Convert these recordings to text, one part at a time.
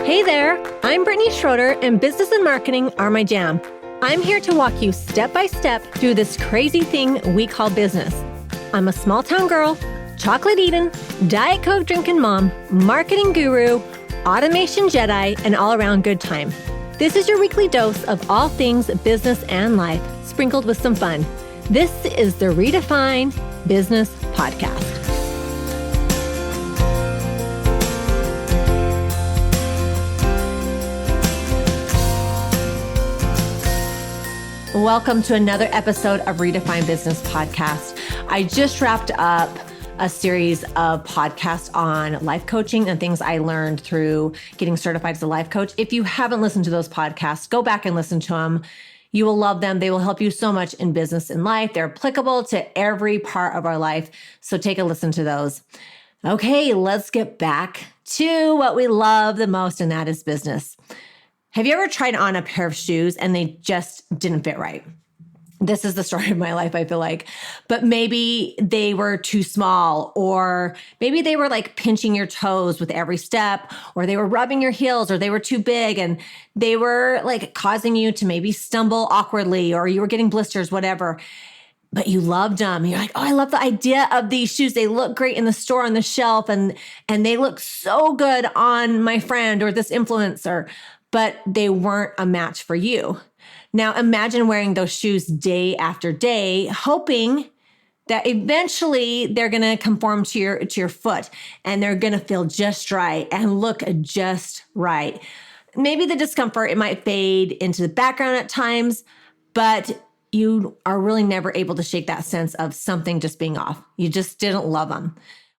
Hey there, I'm Brittany Schroeder, and business and marketing are my jam. I'm here to walk you step by step through this crazy thing we call business. I'm a small town girl, chocolate eating, Diet Coke drinking mom, marketing guru, automation Jedi, and all around good time. This is your weekly dose of all things business and life, sprinkled with some fun. This is the Redefine Business Podcast. Welcome to another episode of Redefine Business Podcast. I just wrapped up a series of podcasts on life coaching and things I learned through getting certified as a life coach. If you haven't listened to those podcasts, go back and listen to them. You will love them. They will help you so much in business and life. They're applicable to every part of our life. So take a listen to those. Okay, let's get back to what we love the most, and that is business. Have you ever tried on a pair of shoes and they just didn't fit right? This is the story of my life, I feel like. But maybe they were too small, or maybe they were like pinching your toes with every step, or they were rubbing your heels, or they were too big and they were like causing you to maybe stumble awkwardly, or you were getting blisters, whatever. But you loved them. You're like, oh, I love the idea of these shoes. They look great in the store on the shelf, and they look so good on my friend or this influencer. But they weren't a match for you. Now imagine wearing those shoes day after day, hoping that eventually they're going to conform to your foot and they're going to feel just right and look just right. Maybe the discomfort, it might fade into the background at times, but you are really never able to shake that sense of something just being off. You just didn't love them.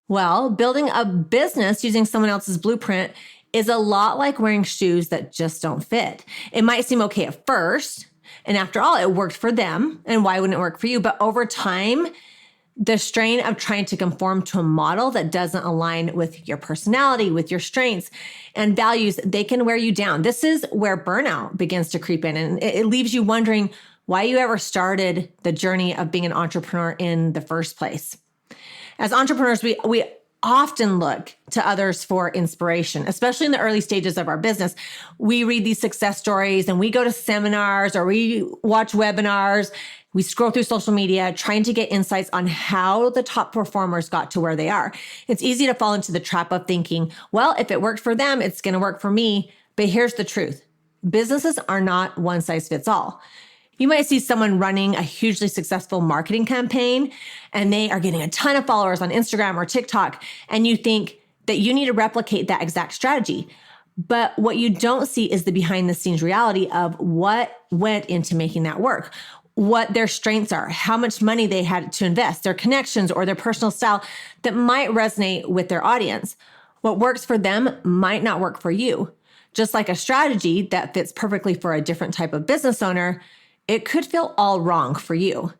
Well, building a business using someone else's blueprint is a lot like wearing shoes that just don't fit. It might seem okay at first, and after all, it worked for them, and why wouldn't it work for you? But over time, the strain of trying to conform to a model that doesn't align with your personality, with your strengths and values, they can wear you down. This is where burnout begins to creep in, and it leaves you wondering why you ever started the journey of being an entrepreneur in the first place. As entrepreneurs, we often look to others for inspiration, especially in the early stages of our business. We read these success stories and we go to seminars or we watch webinars. We scroll through social media trying to get insights on how the top performers got to where they are. It's easy to fall into the trap of thinking, well, if it worked for them, it's going to work for me. But here's the truth. Businesses are not one size fits all. You might see someone running a hugely successful marketing campaign and they are getting a ton of followers on Instagram or TikTok, and you think that you need to replicate that exact strategy. But what you don't see is the behind the scenes reality of what went into making that work, what their strengths are, how much money they had to invest, their connections or their personal style that might resonate with their audience. What works for them might not work for you. Just like a strategy that fits perfectly for a different type of business owner, it could feel all wrong for you.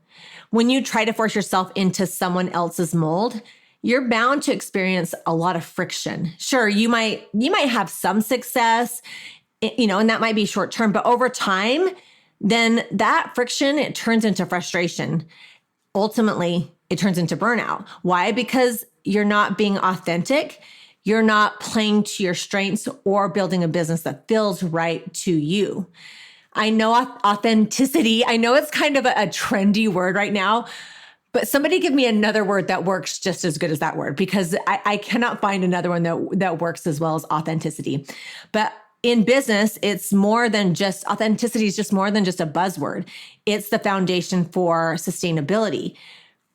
When you try to force yourself into someone else's mold, you're bound to experience a lot of friction. Sure, you might have some success, and that might be short term, but over time, then that friction, it turns into frustration. Ultimately, it turns into burnout. Why? Because you're not being authentic. You're not playing to your strengths or building a business that feels right to you. I know authenticity. I know it's kind of a trendy word right now, but somebody give me another word that works just as good as that word, because I cannot find another one that works as well as authenticity. But in business, authenticity is just more than just a buzzword. It's the foundation for sustainability.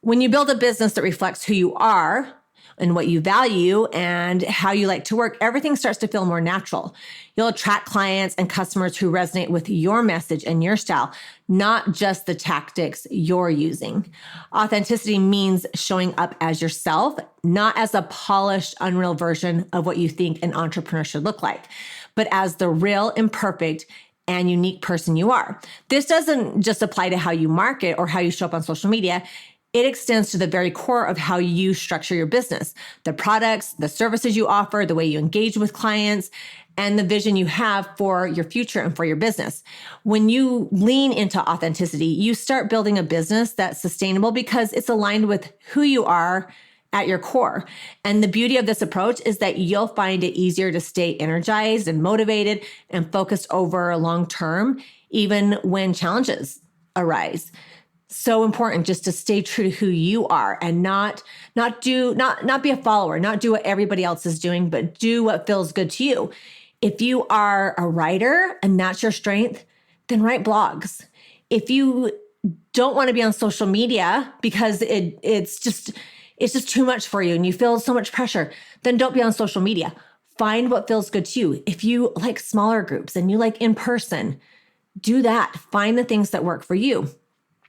When you build a business that reflects who you are and what you value and how you like to work, everything starts to feel more natural. You'll attract clients and customers who resonate with your message and your style, not just the tactics you're using. Authenticity means showing up as yourself, not as a polished, unreal version of what you think an entrepreneur should look like, but as the real, imperfect, and unique person you are. This doesn't just apply to how you market or how you show up on social media. It extends to the very core of how you structure your business, the products, the services you offer, the way you engage with clients, and the vision you have for your future and for your business. When you lean into authenticity, you start building a business that's sustainable because it's aligned with who you are at your core. And the beauty of this approach is that you'll find it easier to stay energized and motivated and focused over long term, even when challenges arise. So important just to stay true to who you are and not be a follower, not do what everybody else is doing, but do what feels good to you. If you are a writer and that's your strength, then write blogs. If you don't want to be on social media because it's just too much for you and you feel so much pressure, then don't be on social media. Find what feels good to you. If you like smaller groups and you like in person, do that. Find the things that work for you.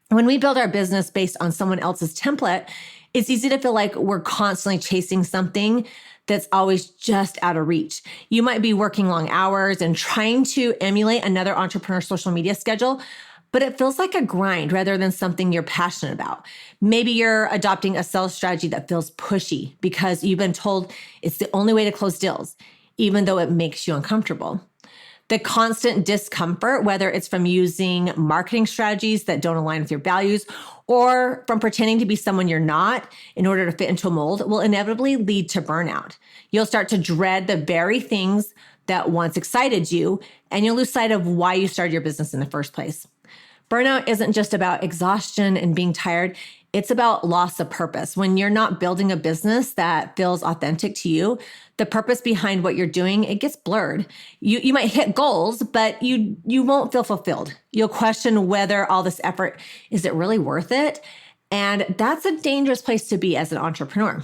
When we build our business based on someone else's template, it's easy to feel like we're constantly chasing something that's always just out of reach. You might be working long hours and trying to emulate another entrepreneur's social media schedule, but it feels like a grind rather than something you're passionate about. Maybe you're adopting a sales strategy that feels pushy because you've been told it's the only way to close deals, even though it makes you uncomfortable. The constant discomfort, whether it's from using marketing strategies that don't align with your values or from pretending to be someone you're not in order to fit into a mold, will inevitably lead to burnout. You'll start to dread the very things that once excited you, and you'll lose sight of why you started your business in the first place. Burnout isn't just about exhaustion and being tired. It's about loss of purpose. When you're not building a business that feels authentic to you, the purpose behind what you're doing, it gets blurred. You might hit goals, but you won't feel fulfilled. You'll question whether all this effort, is it really worth it? And that's a dangerous place to be as an entrepreneur.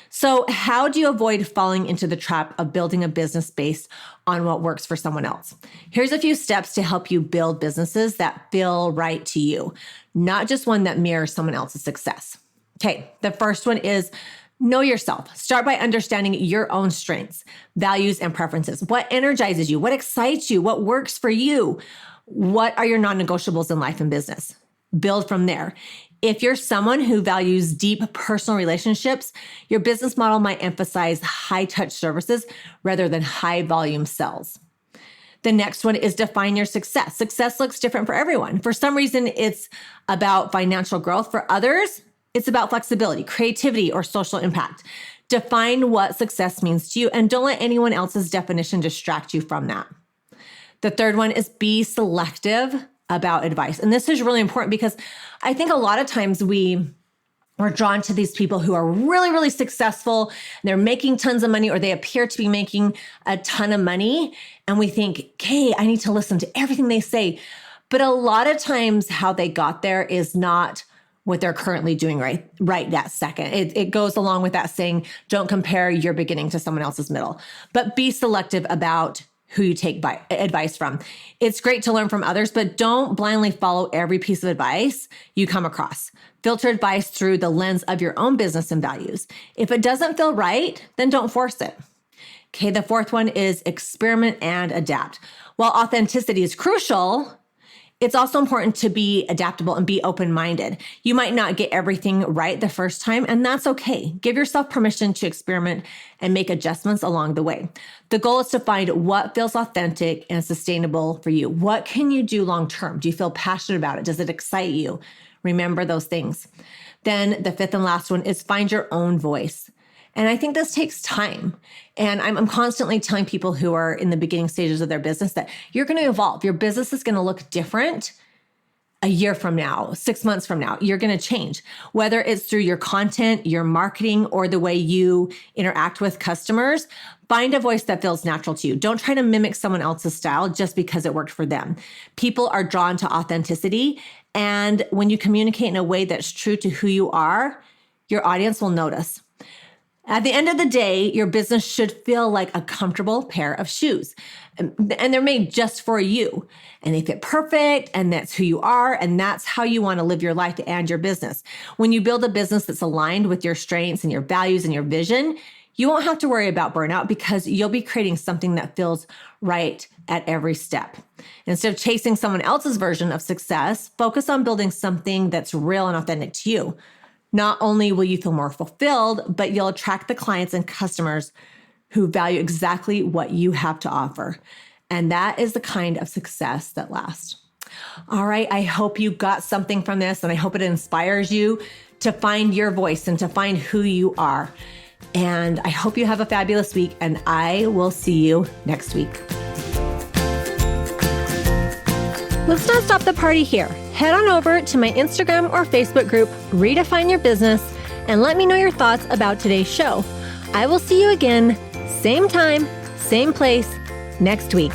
So how do you avoid falling into the trap of building a business based on what works for someone else? Here's a few steps to help you build businesses that feel right to you, not just one that mirrors someone else's success. Okay, the first one is know yourself. Start by understanding your own strengths, values, and preferences. What energizes you? What excites you? What works for you? What are your non-negotiables in life and business? Build from there. If you're someone who values deep personal relationships, your business model might emphasize high-touch services rather than high-volume sales. The next one is define your success. Success looks different for everyone. For some reason, it's about financial growth. For others, it's about flexibility, creativity, or social impact. Define what success means to you and don't let anyone else's definition distract you from that. The third one is be selective about advice. And this is really important because I think a lot of times we're drawn to these people who are really, really successful. They're making tons of money or they appear to be making a ton of money. And we think, okay, I need to listen to everything they say. But a lot of times how they got there is not what they're currently doing right that second. It goes along with that saying, don't compare your beginning to someone else's middle, but be selective about who you take advice from. It's great to learn from others, but don't blindly follow every piece of advice you come across. Filter advice through the lens of your own business and values. If it doesn't feel right, then don't force it. Okay, the fourth one is experiment and adapt. While authenticity is crucial, it's also important to be adaptable and be open-minded. You might not get everything right the first time, and that's okay. Give yourself permission to experiment and make adjustments along the way. The goal is to find what feels authentic and sustainable for you. What can you do long-term? Do you feel passionate about it? Does it excite you? Remember those things. Then the fifth and last one is find your own voice. And I think this takes time. And I'm constantly telling people who are in the beginning stages of their business that you're going to evolve. Your business is going to look different a year from now, 6 months from now. You're going to change, whether it's through your content, your marketing, or the way you interact with customers. Find a voice that feels natural to you. Don't try to mimic someone else's style just because it worked for them. People are drawn to authenticity. And when you communicate in a way that's true to who you are, your audience will notice. At the end of the day, your business should feel like a comfortable pair of shoes. And they're made just for you. And they fit perfect, and that's who you are, and that's how you want to live your life and your business. When you build a business that's aligned with your strengths and your values and your vision, you won't have to worry about burnout because you'll be creating something that feels right at every step. Instead of chasing someone else's version of success, focus on building something that's real and authentic to you. Not only will you feel more fulfilled, but you'll attract the clients and customers who value exactly what you have to offer. And that is the kind of success that lasts. All right, I hope you got something from this, and I hope it inspires you to find your voice and to find who you are. And I hope you have a fabulous week, and I will see you next week. Let's not stop the party here. Head on over to my Instagram or Facebook group, Redefine Your Business, and let me know your thoughts about today's show. I will see you again, same time, same place, next week.